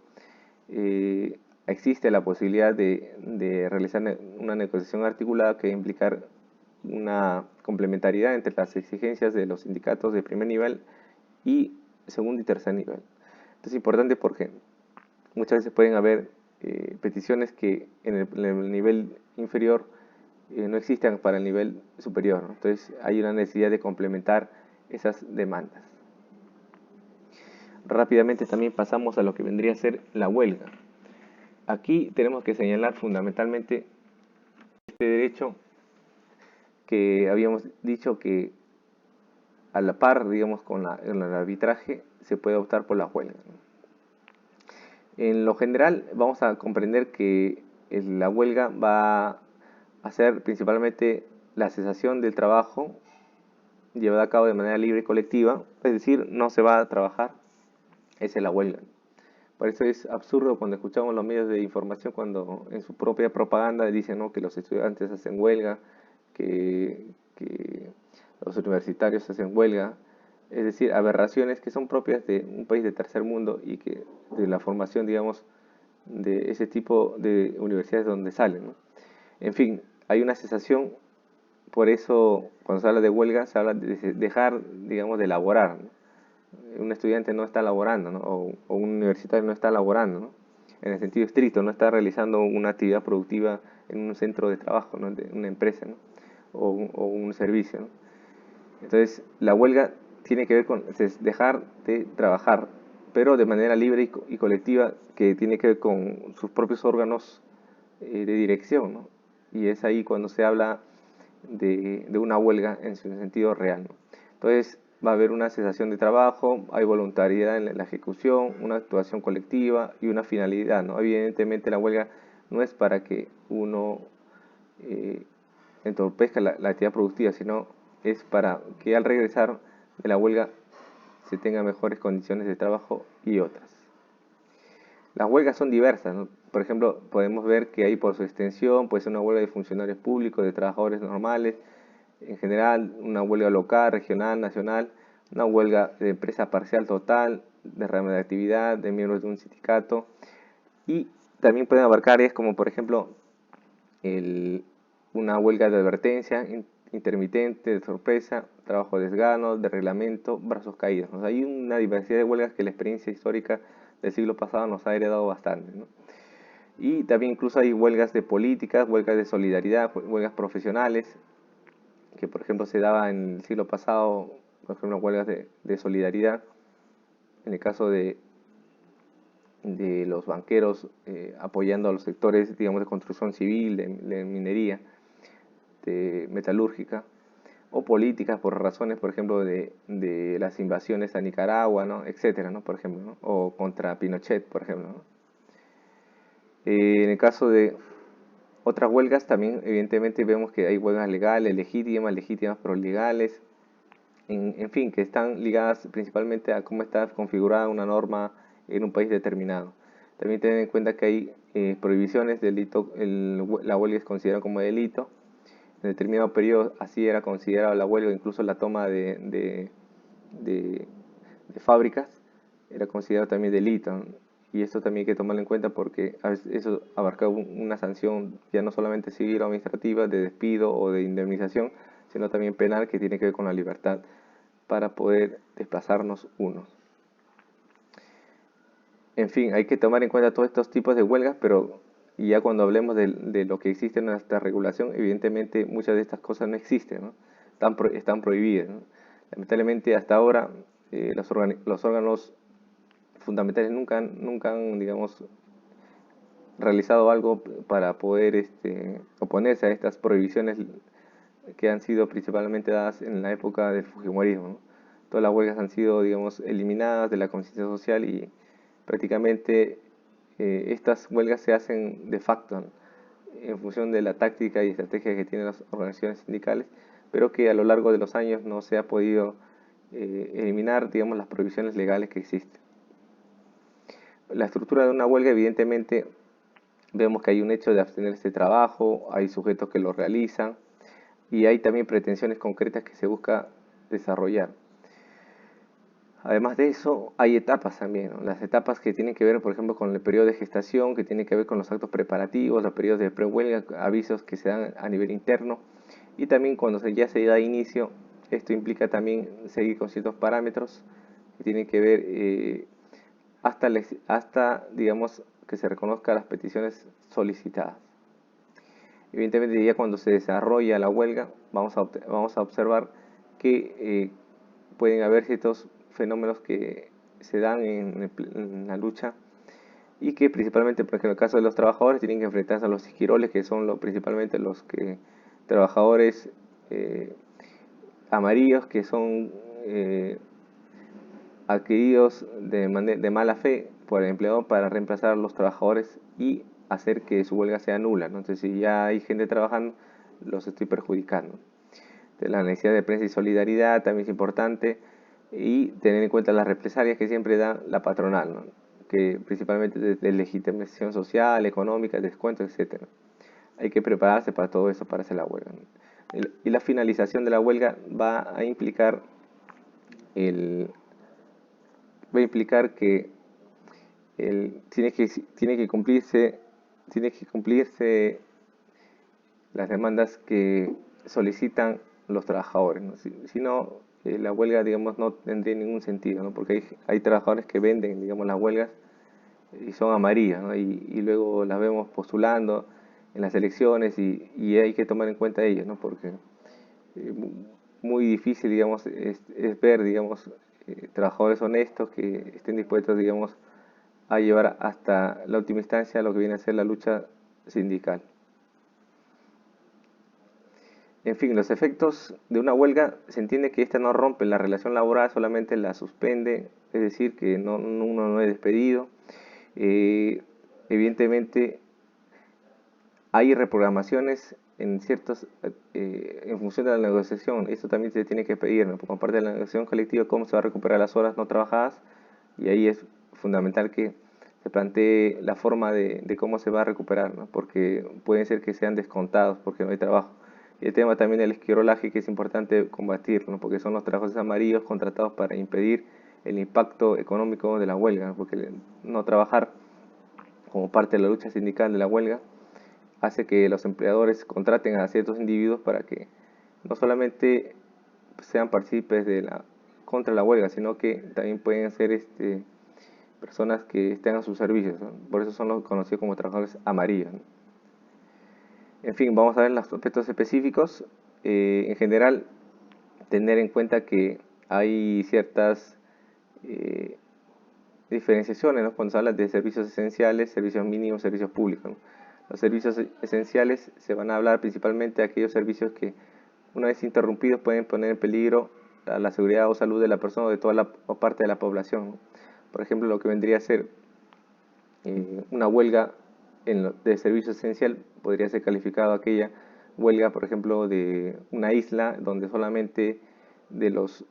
existe la posibilidad de realizar una negociación articulada que implicar una complementariedad entre las exigencias de los sindicatos de primer nivel y segundo y tercer nivel. Esto es importante porque muchas veces pueden haber peticiones que en el nivel inferior no existan para el nivel superior, ¿no? Entonces hay una necesidad de complementar esas demandas. Rápidamente también pasamos a lo que vendría a ser la huelga. Aquí tenemos que señalar fundamentalmente este derecho que habíamos dicho que a la par, digamos, con el arbitraje, se puede optar por la huelga. En lo general, vamos a comprender que la huelga va a ser principalmente la cesación del trabajo llevada a cabo de manera libre y colectiva, es decir, no se va a trabajar, esa es la huelga. Por eso es absurdo cuando escuchamos los medios de información cuando en su propia propaganda dicen, ¿no?, que los estudiantes hacen huelga, que los universitarios hacen huelga, es decir, aberraciones que son propias de un país de tercer mundo y que de la formación, digamos, de ese tipo de universidades donde salen, ¿no? En fin, hay una cesación, por eso cuando se habla de huelga se habla de dejar, digamos, de laborar, ¿no? Un estudiante no está laborando, ¿no? O un universitario no está laborando, ¿no? En el sentido estricto, no está realizando una actividad productiva en un centro de trabajo, ¿no?, de una empresa, ¿no?, o un servicio, ¿no? Entonces, la huelga tiene que ver con dejar de trabajar, pero de manera libre y colectiva, que tiene que ver con sus propios órganos de dirección, ¿no? Y es ahí cuando se habla de una huelga en su sentido real, ¿no? Entonces, va a haber una cesación de trabajo, hay voluntariedad en la ejecución, una actuación colectiva y una finalidad, ¿no? Evidentemente la huelga no es para que uno entorpezca la actividad productiva, sino es para que al regresar de la huelga se tengan mejores condiciones de trabajo y otras. Las huelgas son diversas, ¿no? Por ejemplo, podemos ver que hay por su extensión, puede ser una huelga de funcionarios públicos, de trabajadores normales, en general, una huelga local, regional, nacional, una huelga de empresa parcial total, de rama de actividad, de miembros de un sindicato, y también pueden abarcar áreas como, por ejemplo, una huelga de advertencia, intermitente, de sorpresa, trabajo de desgano, de reglamento, brazos caídos, ¿no? Hay una diversidad de huelgas que la experiencia histórica del siglo pasado nos ha heredado bastante, ¿no? Y también incluso hay huelgas de políticas, huelgas de solidaridad, huelgas profesionales, que por ejemplo se daba en el siglo pasado, por ejemplo, huelgas de solidaridad, en el caso de los banqueros apoyando a los sectores, digamos, de construcción civil, de minería, de metalúrgica, o políticas por razones, por ejemplo, de las invasiones a Nicaragua, ¿no?, etcétera, ¿no?, por ejemplo, ¿no?, o contra Pinochet, por ejemplo, ¿no? En el caso de otras huelgas, también evidentemente vemos que hay huelgas legales, legítimas pero legales, en fin, que están ligadas principalmente a cómo está configurada una norma en un país determinado. También tener en cuenta que hay prohibiciones, delito, la huelga es considerada como delito. En determinado periodo así era considerada la huelga, incluso la toma de fábricas era considerado también delito, ¿no? Y esto también hay que tomarlo en cuenta porque a veces eso abarca una sanción ya no solamente civil o administrativa de despido o de indemnización, sino también penal, que tiene que ver con la libertad para poder desplazarnos unos. En fin, hay que tomar en cuenta todos estos tipos de huelgas, pero ya cuando hablemos de lo que existe en nuestra regulación, evidentemente muchas de estas cosas no existen, ¿no? Están prohibidas, ¿no? Lamentablemente hasta ahora los órganos fundamentales nunca han, digamos, realizado algo para poder oponerse a estas prohibiciones que han sido principalmente dadas en la época del Fujimorismo, ¿no? Todas las huelgas han sido, digamos, eliminadas de la conciencia social y prácticamente estas huelgas se hacen de facto, ¿no?, en función de la táctica y estrategia que tienen las organizaciones sindicales, pero que a lo largo de los años no se ha podido eliminar, digamos, las prohibiciones legales que existen. La estructura de una huelga, evidentemente, vemos que hay un hecho de abstenerse de trabajo, hay sujetos que lo realizan y hay también pretensiones concretas que se busca desarrollar. Además de eso, hay etapas también, ¿no? Las etapas que tienen que ver, por ejemplo, con el periodo de gestación, que tienen que ver con los actos preparativos, los periodos de prehuelga, avisos que se dan a nivel interno, y también cuando ya se da inicio, esto implica también seguir con ciertos parámetros que tienen que ver hasta, digamos, que se reconozcan las peticiones solicitadas. Evidentemente, ya cuando se desarrolla la huelga, vamos a observar que pueden haber ciertos fenómenos que se dan en la lucha y que principalmente, por ejemplo, en el caso de los trabajadores, tienen que enfrentarse a los isquiroles, que son principalmente los trabajadores amarillos, que son adquiridos de mala fe por el empleador para reemplazar a los trabajadores y hacer que su huelga sea nula, ¿no? Entonces, si ya hay gente trabajando, los estoy perjudicando. Entonces, la necesidad de prensa y solidaridad también es importante, y tener en cuenta las represalias que siempre da la patronal, ¿no? Que principalmente de legitimación social, económica, descuentos, etcétera. Hay que prepararse para todo eso, para hacer la huelga, ¿no? Y la finalización de la huelga el, va a implicar que tiene que cumplirse las demandas que solicitan los trabajadores, ¿no? Si no, la huelga, digamos, no tendría ningún sentido, ¿no? Porque hay trabajadores que venden, digamos, las huelgas y son amarillas, ¿no? Y luego las vemos postulando en las elecciones, y hay que tomar en cuenta ellos, ¿no? Porque eh, muy difícil, digamos, es ver, digamos, trabajadores honestos que estén dispuestos, digamos, a llevar hasta la última instancia lo que viene a ser la lucha sindical. En fin, los efectos de una huelga: se entiende que esta no rompe la relación laboral, solamente la suspende, es decir, que uno no es despedido. Evidentemente, hay reprogramaciones en función de la negociación. Esto también se tiene que pedir, ¿no? Como parte de la negociación colectiva, cómo se va a recuperar las horas no trabajadas, y ahí es fundamental que se plantee la forma de cómo se va a recuperar, ¿no? Porque pueden ser que sean descontados porque no hay trabajo. Y el tema también del esquirolaje, que es importante combatirlo, ¿no? Porque son los trabajos amarillos contratados para impedir el impacto económico de la huelga, ¿no? Porque no trabajar como parte de la lucha sindical de la huelga hace que los empleadores contraten a ciertos individuos para que no solamente sean partícipes contra la huelga, sino que también pueden ser personas que estén a sus servicios, ¿no? Por eso son los conocidos como trabajadores amarillos, ¿no? En fin, vamos a ver los aspectos específicos. En general, tener en cuenta que hay ciertas eh, diferenciaciones, ¿no? Cuando se habla de servicios esenciales, servicios mínimos, servicios públicos, ¿no? Los servicios esenciales se van a hablar principalmente de aquellos servicios que, una vez interrumpidos, pueden poner en peligro la seguridad o salud de la persona o de toda o parte de la población, ¿no? Por ejemplo, lo que vendría a ser una huelga de servicio esencial podría ser calificado aquella huelga, por ejemplo, de una isla donde solamente de los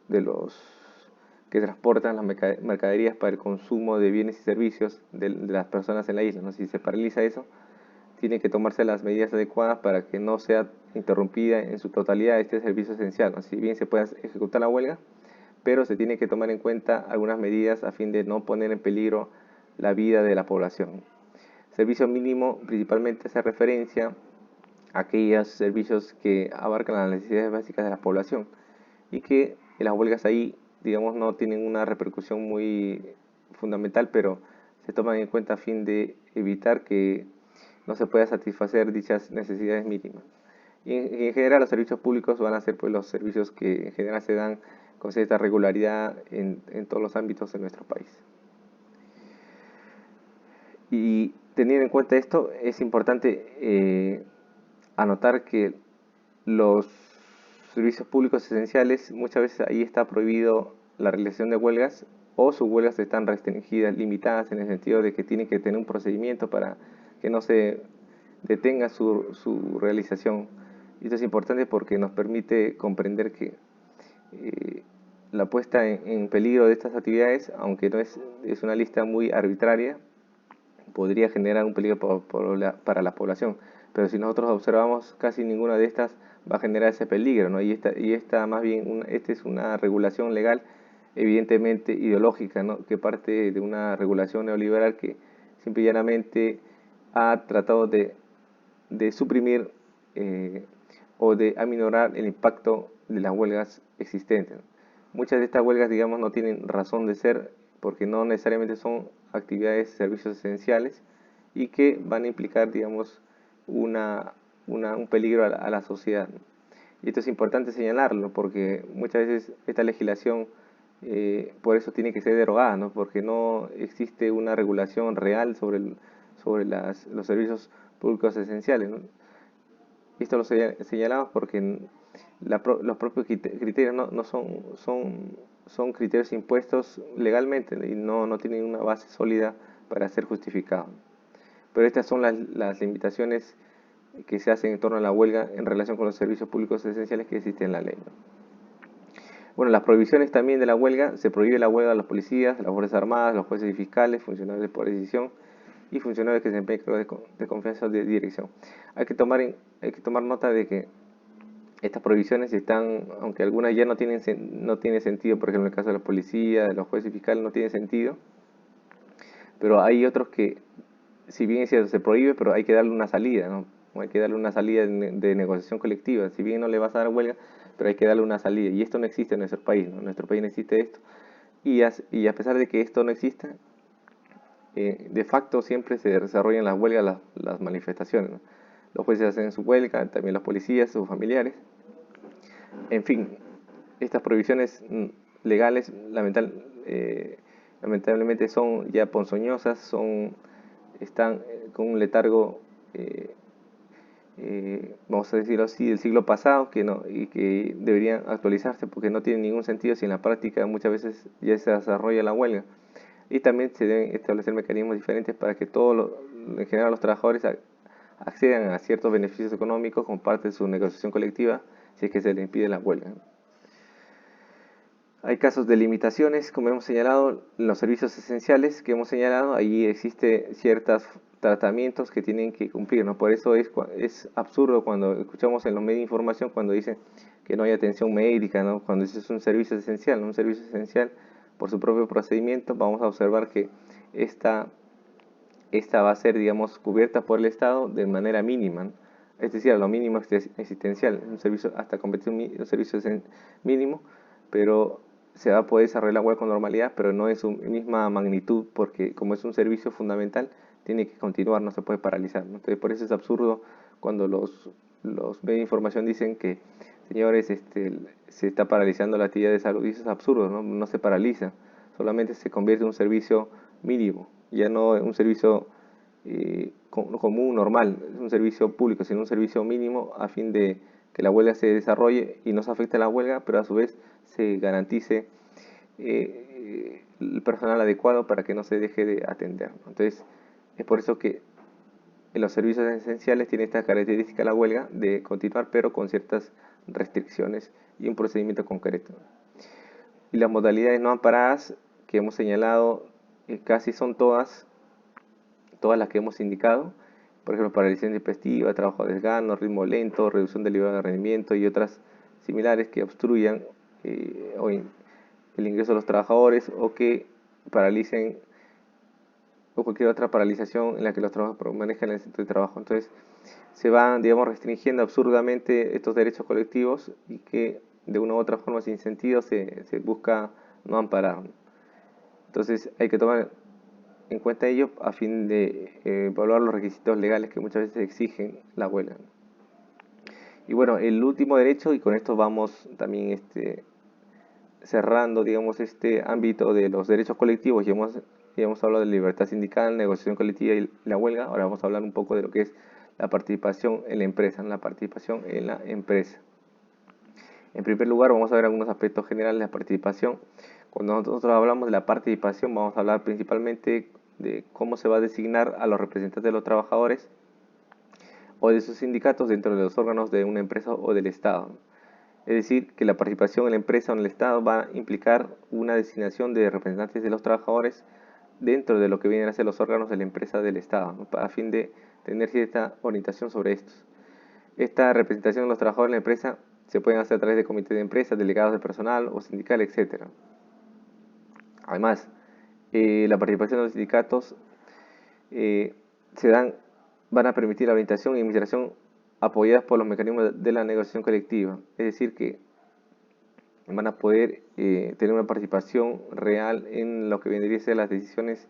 que transportan las mercaderías para el consumo de bienes y servicios de las personas en la isla, ¿no? Si se paraliza eso, tienen que tomarse las medidas adecuadas para que no sea interrumpida en su totalidad este servicio esencial, ¿no? Si bien se puede ejecutar la huelga, pero se tiene que tomar en cuenta algunas medidas a fin de no poner en peligro la vida de la población. Servicio mínimo principalmente hace referencia a aquellos servicios que abarcan las necesidades básicas de la población, y que las huelgas ahí, digamos, no tienen una repercusión muy fundamental, pero se toman en cuenta a fin de evitar que no se pueda satisfacer dichas necesidades mínimas. Y en general, los servicios públicos van a ser, pues, los servicios que en general se dan con cierta regularidad en todos los ámbitos de nuestro país. Y teniendo en cuenta esto, es importante anotar que los servicios públicos esenciales, muchas veces ahí está prohibido la realización de huelgas, o sus huelgas están restringidas, limitadas, en el sentido de que tienen que tener un procedimiento para que no se detenga su realización. Y esto es importante porque nos permite comprender que la puesta en peligro de estas actividades, aunque no es una lista muy arbitraria, podría generar un peligro para la población. Pero si nosotros observamos, casi ninguna de estas va a generar ese peligro, ¿no? Y esta más bien, esta es una regulación legal evidentemente ideológica, ¿no? Que parte de una regulación neoliberal que simple y llanamente ha tratado de suprimir o de aminorar el impacto de las huelgas existentes. Muchas de estas huelgas, digamos, no tienen razón de ser porque no necesariamente son actividades, servicios esenciales y que van a implicar, digamos, un peligro a la sociedad, ¿no? Y esto es importante señalarlo porque muchas veces esta legislación por eso tiene que ser derogada, ¿no? Porque no existe una regulación real sobre los servicios públicos esenciales, ¿no? Esto lo señalamos porque los propios criterios no son criterios impuestos legalmente y no tienen una base sólida para ser justificados. Pero estas son las limitaciones que se hacen en torno a la huelga en relación con los servicios públicos esenciales que existen en la ley, ¿no? Bueno, las prohibiciones también de la huelga: se prohíbe la huelga a los policías, las Fuerzas Armadas, los jueces y fiscales, funcionarios de poder de decisión y funcionarios que desempeñan cargos de confianza o de dirección. Hay que tomar nota de que estas prohibiciones están, aunque algunas ya no tienen sentido, por ejemplo en el caso de la policía, de los jueces y fiscales no tiene sentido, pero hay otros que, si bien es cierto, se prohíbe, pero hay que darle una salida, ¿no? Hay que darle una salida de negociación colectiva. Si bien no le vas a dar huelga, pero hay que darle una salida. Y esto no existe en nuestro país, ¿no? En nuestro país no existe esto. Y a pesar de que esto no exista, de facto siempre se desarrollan las huelgas, las manifestaciones, ¿no? Los jueces hacen su huelga, también los policías, sus familiares. En fin, estas prohibiciones legales lamentablemente son ya ponzoñosas, están con un letargo, vamos a decirlo así, del siglo pasado, y que deberían actualizarse porque no tienen ningún sentido si en la práctica muchas veces ya se desarrolla la huelga. Y también se deben establecer mecanismos diferentes para que en general los trabajadores accedan a ciertos beneficios económicos como parte de su negociación colectiva si es que se les impide la huelga. Hay casos de limitaciones, como hemos señalado, en los servicios esenciales que hemos señalado, allí existe ciertos tratamientos que tienen que cumplir, ¿no? Por eso es absurdo cuando escuchamos en los medios de información cuando dicen que no hay atención médica, ¿no? Cuando es un servicio esencial, ¿no? Un servicio esencial por su propio procedimiento, vamos a observar que esta va a ser, digamos, cubierta por el Estado de manera mínima, ¿no? Es decir, a lo mínimo existencial, un servicio hasta convertir un servicio mínimo, pero se va a poder desarrollar la web con normalidad, pero no es su misma magnitud porque como es un servicio fundamental, tiene que continuar, no se puede paralizar, ¿no? Entonces, por eso es absurdo cuando los medios de información dicen que, señores, se está paralizando la actividad de salud, y eso es absurdo, ¿no? No se paraliza, solamente se convierte en un servicio mínimo, ya no en un servicio común, normal, es un servicio público, sino un servicio mínimo a fin de que la huelga se desarrolle y no se afecte a la huelga, pero a su vez se garantice el personal adecuado para que no se deje de atender, ¿no? Entonces, es por eso que en los servicios esenciales tiene esta característica la huelga de continuar, pero con ciertas restricciones y un procedimiento concreto. Y las modalidades no amparadas que hemos señalado casi son todas las que hemos indicado. Por ejemplo, paralización intempestiva, trabajo a desgano, ritmo lento, reducción del nivel de rendimiento y otras similares que obstruyan el ingreso de los trabajadores o que paralicen, o cualquier otra paralización en la que los trabajadores permanezcan en el centro de trabajo. Entonces se van, digamos, restringiendo absurdamente estos derechos colectivos y que de una u otra forma sin sentido se busca no amparar. Entonces hay que tomar en cuenta ello a fin de evaluar los requisitos legales que muchas veces exigen la huelga. Y bueno, el último derecho, y con esto vamos también cerrando, digamos, este ámbito de los derechos colectivos. Ya hemos hablado de libertad sindical, negociación colectiva y la huelga. Ahora vamos a hablar un poco de lo que es la participación en la empresa, En primer lugar, vamos a ver algunos aspectos generales de la participación. Cuando nosotros hablamos de la participación, vamos a hablar principalmente de cómo se va a designar a los representantes de los trabajadores o de sus sindicatos dentro de los órganos de una empresa o del Estado. Es decir, que la participación en la empresa o en el Estado va a implicar una designación de representantes de los trabajadores dentro de lo que vienen a ser los órganos de la empresa o del Estado, ¿no? A fin de tener cierta orientación sobre estos. Esta representación de los trabajadores en la empresa se pueden hacer a través de comités de empresa, delegados de personal o sindical, etc. Además, la participación de los sindicatos eh, van a permitir la orientación y administración apoyadas por los mecanismos de la negociación colectiva. Es decir, que van a poder tener una participación real en lo que vendría a ser las decisiones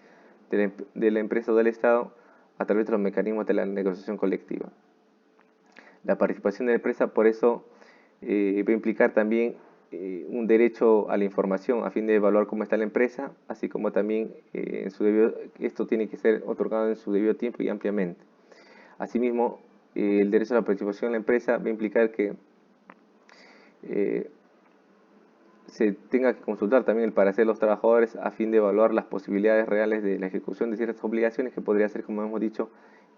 de la empresa o del Estado a través de los mecanismos de la negociación colectiva. La participación de la empresa, por eso, va a implicar también un derecho a la información a fin de evaluar cómo está la empresa, así como también esto tiene que ser otorgado en su debido tiempo y ampliamente. Asimismo, el derecho a la participación en la empresa va a implicar que se tenga que consultar también el parecer de los trabajadores a fin de evaluar las posibilidades reales de la ejecución de ciertas obligaciones que podría ser, como hemos dicho,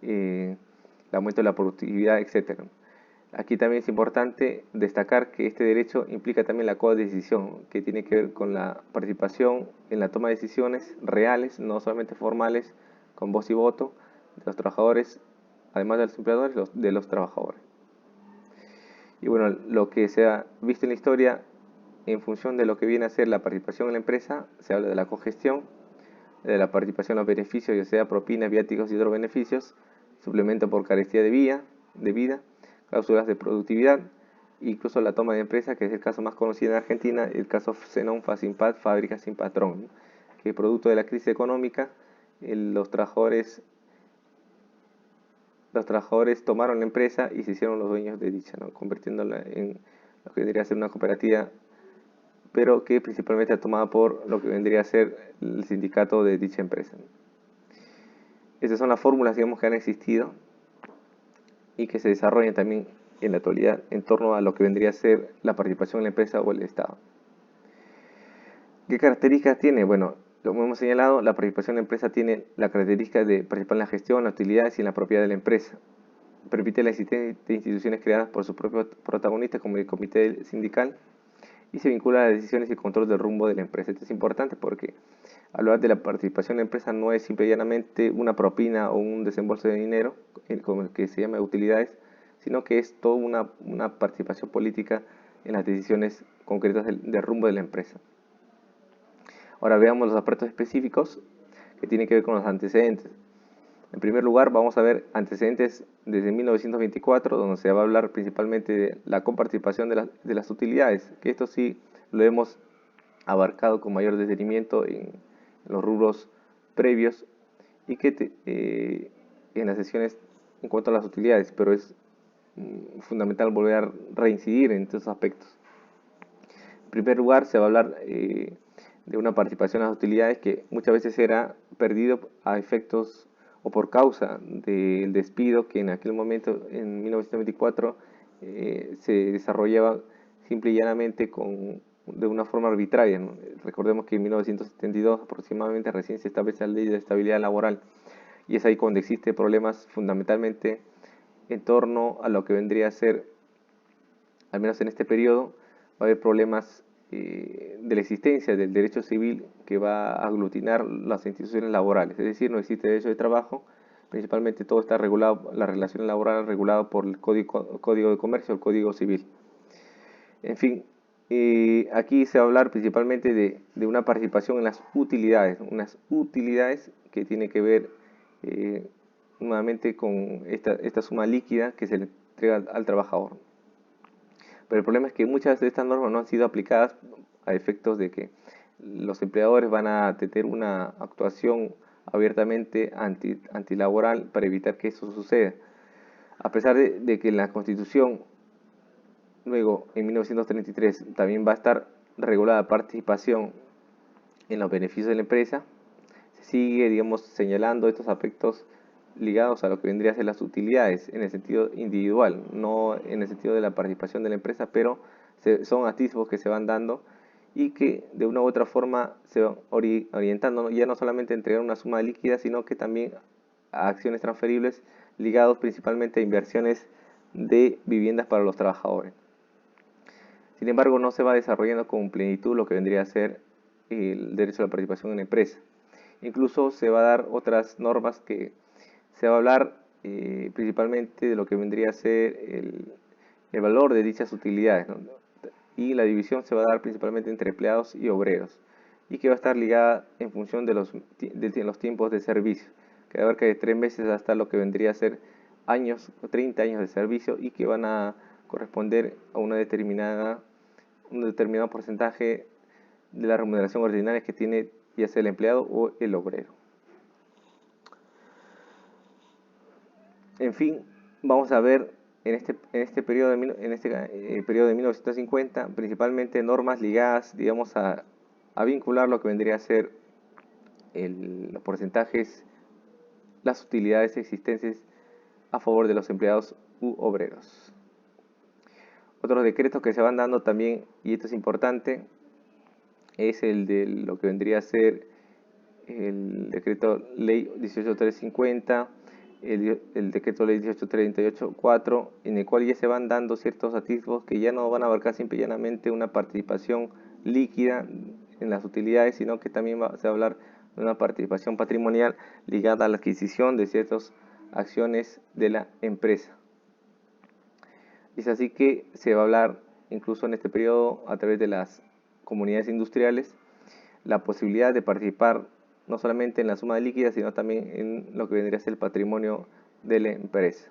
el aumento de la productividad, etc. Aquí también es importante destacar que este derecho implica también la codecisión, que tiene que ver con la participación en la toma de decisiones reales, no solamente formales, con voz y voto, de los trabajadores, además de los empleadores, de los trabajadores. Y bueno, lo que se ha visto en la historia, en función de lo que viene a ser la participación en la empresa, se habla de la cogestión, de la participación en los beneficios, ya sea propinas, viáticos y otros beneficios, suplemento por carestía de vida, cláusulas de productividad, incluso la toma de empresa, que es el caso más conocido en Argentina, el caso Zenón Fasimpat, fábrica sin patrón, que producto de la crisis económica, los trabajadores tomaron la empresa y se hicieron los dueños de dicha, ¿no? Convirtiéndola en lo que vendría a ser una cooperativa, pero que principalmente tomada por lo que vendría a ser el sindicato de dicha empresa. Esas son las fórmulas, digamos, que han existido y que se desarrollan también en la actualidad en torno a lo que vendría a ser la participación en la empresa o el Estado. ¿Qué características tiene? Bueno, como hemos señalado, la participación en la empresa tiene la característica de participar en la gestión, las utilidades y en la propiedad de la empresa. Permite la existencia de instituciones creadas por sus propios protagonistas, como el comité sindical, y se vincula a las decisiones y control del rumbo de la empresa. Esto es importante porque hablar de la participación en la empresa no es simple y llanamente una propina o un desembolso de dinero, como el que se llama utilidades, sino que es toda una participación política en las decisiones concretas del rumbo de la empresa. Ahora veamos los aspectos específicos que tienen que ver con los antecedentes. En primer lugar, vamos a ver antecedentes desde 1924, donde se va a hablar principalmente de la coparticipación de las utilidades, que esto sí lo hemos abarcado con mayor detenimiento en los rubros previos y que en las sesiones en cuanto a las utilidades, pero es fundamental volver a reincidir en estos aspectos. En primer lugar, se va a hablar de una participación en las utilidades que muchas veces era perdido a efectos o por causa del despido que en aquel momento, en 1924, se desarrollaba simple y llanamente de una forma arbitraria, ¿no? Recordemos que en 1972 aproximadamente recién se establece la ley de estabilidad laboral y es ahí cuando existen problemas fundamentalmente en torno a lo que vendría a ser, al menos en este periodo, va a haber problemas de la existencia del derecho civil que va a aglutinar las instituciones laborales, es decir, no existe derecho de trabajo, principalmente todo está regulado, las relaciones laborales regulado por el Código de Comercio, el Código Civil. En fin, aquí se va a hablar principalmente de una participación en las utilidades, unas utilidades que tiene que ver nuevamente con esta suma líquida que se le entrega al trabajador. Pero el problema es que muchas de estas normas no han sido aplicadas a efectos de que los empleadores van a tener una actuación abiertamente antilaboral para evitar que eso suceda. A pesar de que la Constitución, luego en 1933, también va a estar regulada participación en los beneficios de la empresa, se sigue, digamos, señalando estos aspectos ligados a lo que vendría a ser las utilidades en el sentido individual, no en el sentido de la participación de la empresa, pero son atisbos que se van dando y que de una u otra forma se van orientando, ya no solamente a entregar una suma líquida, sino que también a acciones transferibles ligados principalmente a inversiones de viviendas para los trabajadores. Sin embargo, no se va desarrollando con plenitud lo que vendría a ser el derecho a la participación en la empresa. Incluso se va a dar otras normas que se va a hablar principalmente de lo que vendría a ser el valor de dichas utilidades, ¿no? Y la división se va a dar principalmente entre empleados y obreros. y que va a estar ligada en función de los tiempos de servicio, que abarca de 3 meses hasta lo que vendría a ser años, 30 años de servicio, y que van a corresponder a un determinado porcentaje de la remuneración ordinaria que tiene ya sea el empleado o el obrero. En fin, vamos a ver en este periodo de 1950 principalmente normas ligadas, digamos, a vincular lo que vendría a ser los porcentajes, las utilidades existentes a favor de los empleados u obreros. Otros decretos que se van dando también, y esto es importante, es el de lo que vendría a ser el decreto ley 18350, el decreto ley 18384, en el cual ya se van dando ciertos atisbos que ya no van a abarcar simple y llanamente una participación líquida en las utilidades, sino que también se va a hablar de una participación patrimonial ligada a la adquisición de ciertas acciones de la empresa. Es así que se va a hablar, incluso en este periodo, a través de las comunidades industriales, la posibilidad de participar no solamente en la suma líquida, sino también en lo que vendría a ser el patrimonio de la empresa.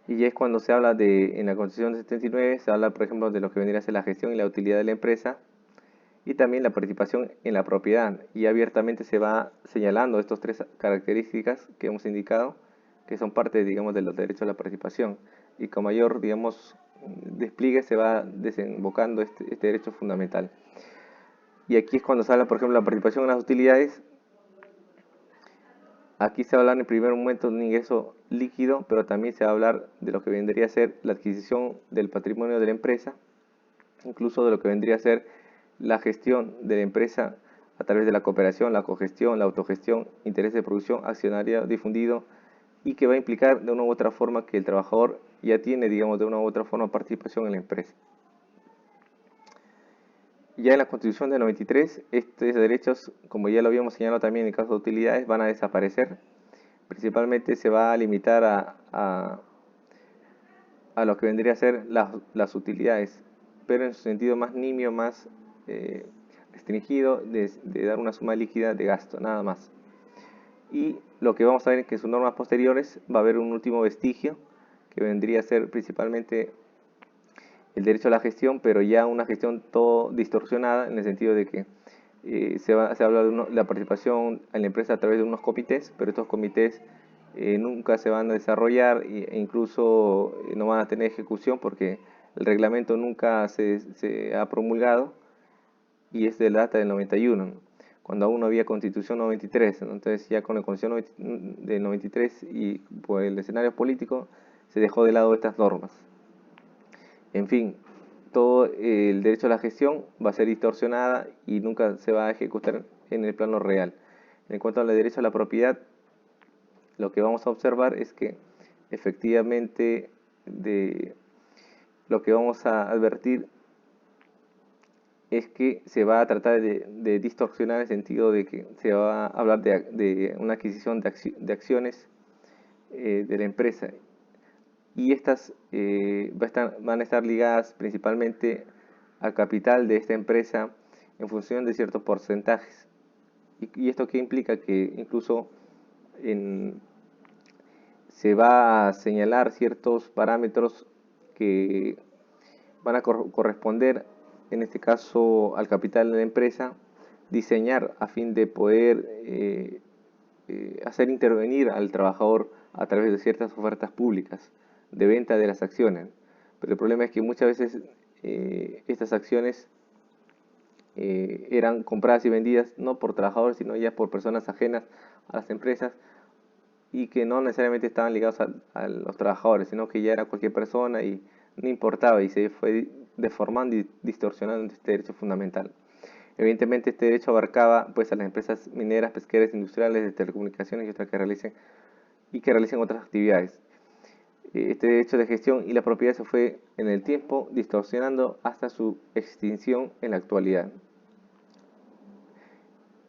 Y es cuando se habla en la Constitución de 79, se habla, por ejemplo, de lo que vendría a ser la gestión y la utilidad de la empresa, y también la participación en la propiedad. Y abiertamente se va señalando estas tres características que hemos indicado, que son parte, digamos, de los derechos a la participación. Y con mayor, digamos, despliegue se va desembocando este derecho fundamental. Y aquí es cuando se habla, por ejemplo, de la participación en las utilidades. Aquí se va a hablar en primer momento de un ingreso líquido, pero también se va a hablar de lo que vendría a ser la adquisición del patrimonio de la empresa, incluso de lo que vendría a ser la gestión de la empresa a través de la cooperación, la cogestión, la autogestión, interés de producción, accionario difundido, y que va a implicar de una u otra forma que el trabajador ya tiene, digamos, de una u otra forma participación en la empresa. Ya en la Constitución del 93, estos derechos, como ya lo habíamos señalado también en el caso de utilidades, van a desaparecer. Principalmente se va a limitar a lo que vendría a ser las utilidades, pero en su sentido más nimio, más restringido, de dar una suma líquida de gasto, nada más. Y lo que vamos a ver es que en sus normas posteriores va a haber un último vestigio, que vendría a ser principalmente el derecho a la gestión, pero ya una gestión todo distorsionada, en el sentido de que se habla de la participación en la empresa a través de unos comités, pero estos comités nunca se van a desarrollar e incluso no van a tener ejecución porque el reglamento nunca se ha promulgado, y es de la data del 91, cuando aún no había Constitución 93. Entonces ya con la Constitución del 93 y por el escenario político se dejó de lado estas normas. En fin, todo el derecho a la gestión va a ser distorsionada y nunca se va a ejecutar en el plano real. En cuanto al derecho a la propiedad, lo que vamos a observar es que efectivamente lo que vamos a advertir es que se va a tratar de distorsionar en el sentido de que se va a hablar de una adquisición de acciones de la empresa, y estas van a estar ligadas principalmente al capital de esta empresa en función de ciertos porcentajes. ¿Y esto qué implica? Que incluso se va a señalar ciertos parámetros que van a corresponder, en este caso, al capital de la empresa, diseñar a fin de poder hacer intervenir al trabajador a través de ciertas ofertas públicas de venta de las acciones. Pero el problema es que muchas veces estas acciones eran compradas y vendidas no por trabajadores, sino ya por personas ajenas a las empresas, y que no necesariamente estaban ligados a los trabajadores, sino que ya era cualquier persona y no importaba, y se fue deformando y distorsionando este derecho fundamental. Evidentemente este derecho abarcaba pues a las empresas mineras, pesqueras, industriales, de telecomunicaciones y otras que realicen otras actividades. Este derecho de gestión y la propiedad se fue en el tiempo distorsionando hasta su extinción en la actualidad.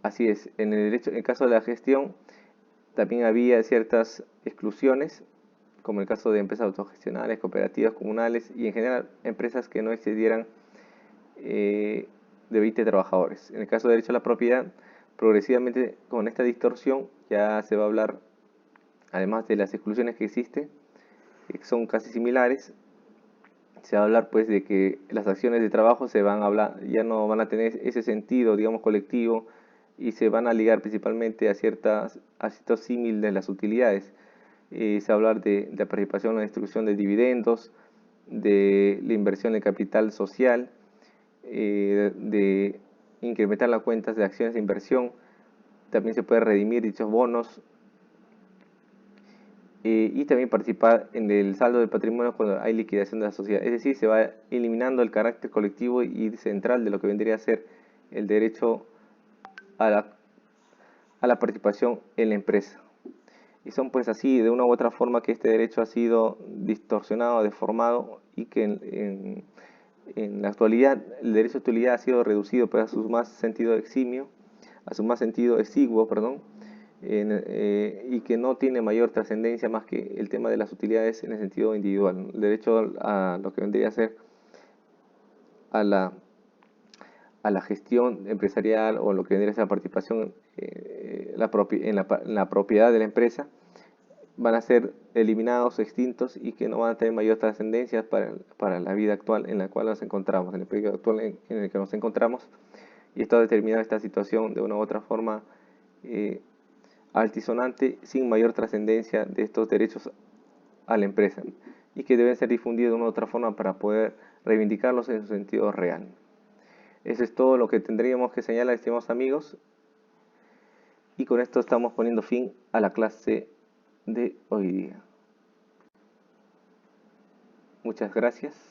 Así es, en el caso de la gestión también había ciertas exclusiones, como el caso de empresas autogestionales, cooperativas, comunales y en general empresas que no excedieran de 20 trabajadores. En el caso de derecho a la propiedad, progresivamente con esta distorsión ya se va a hablar, además de las exclusiones que existen, que son casi similares, se va a hablar pues de que las acciones de trabajo se van a hablar, ya no van a tener ese sentido, digamos, colectivo, y se van a ligar principalmente a ciertos símiles de las utilidades. Se va a hablar de la participación en la distribución de dividendos, de la inversión en capital social, de incrementar las cuentas de acciones de inversión. También se puede redimir dichos bonos, y también participar en el saldo del patrimonio cuando hay liquidación de la sociedad. Es decir, se va eliminando el carácter colectivo y central de lo que vendría a ser el derecho a la participación en la empresa. Y son pues así, de una u otra forma, que este derecho ha sido distorsionado, deformado, y que en la actualidad el derecho de utilidad ha sido reducido pues, a su más sentido eximio, a su más sentido exiguo, perdón, y que no tiene mayor trascendencia más que el tema de las utilidades en el sentido individual. El derecho a lo que vendría a ser a la gestión empresarial, o lo que vendría a ser la participación en la propiedad de la empresa, van a ser eliminados, extintos, y que no van a tener mayor trascendencia para la vida actual en la cual nos encontramos, en el periodo actual en el que nos encontramos. Y esto ha determinado esta situación de una u otra forma altisonante, sin mayor trascendencia de estos derechos a la empresa, y que deben ser difundidos de una u otra forma para poder reivindicarlos en su sentido real. Eso es todo lo que tendríamos que señalar, estimados amigos, y con esto estamos poniendo fin a la clase de hoy día. Muchas gracias.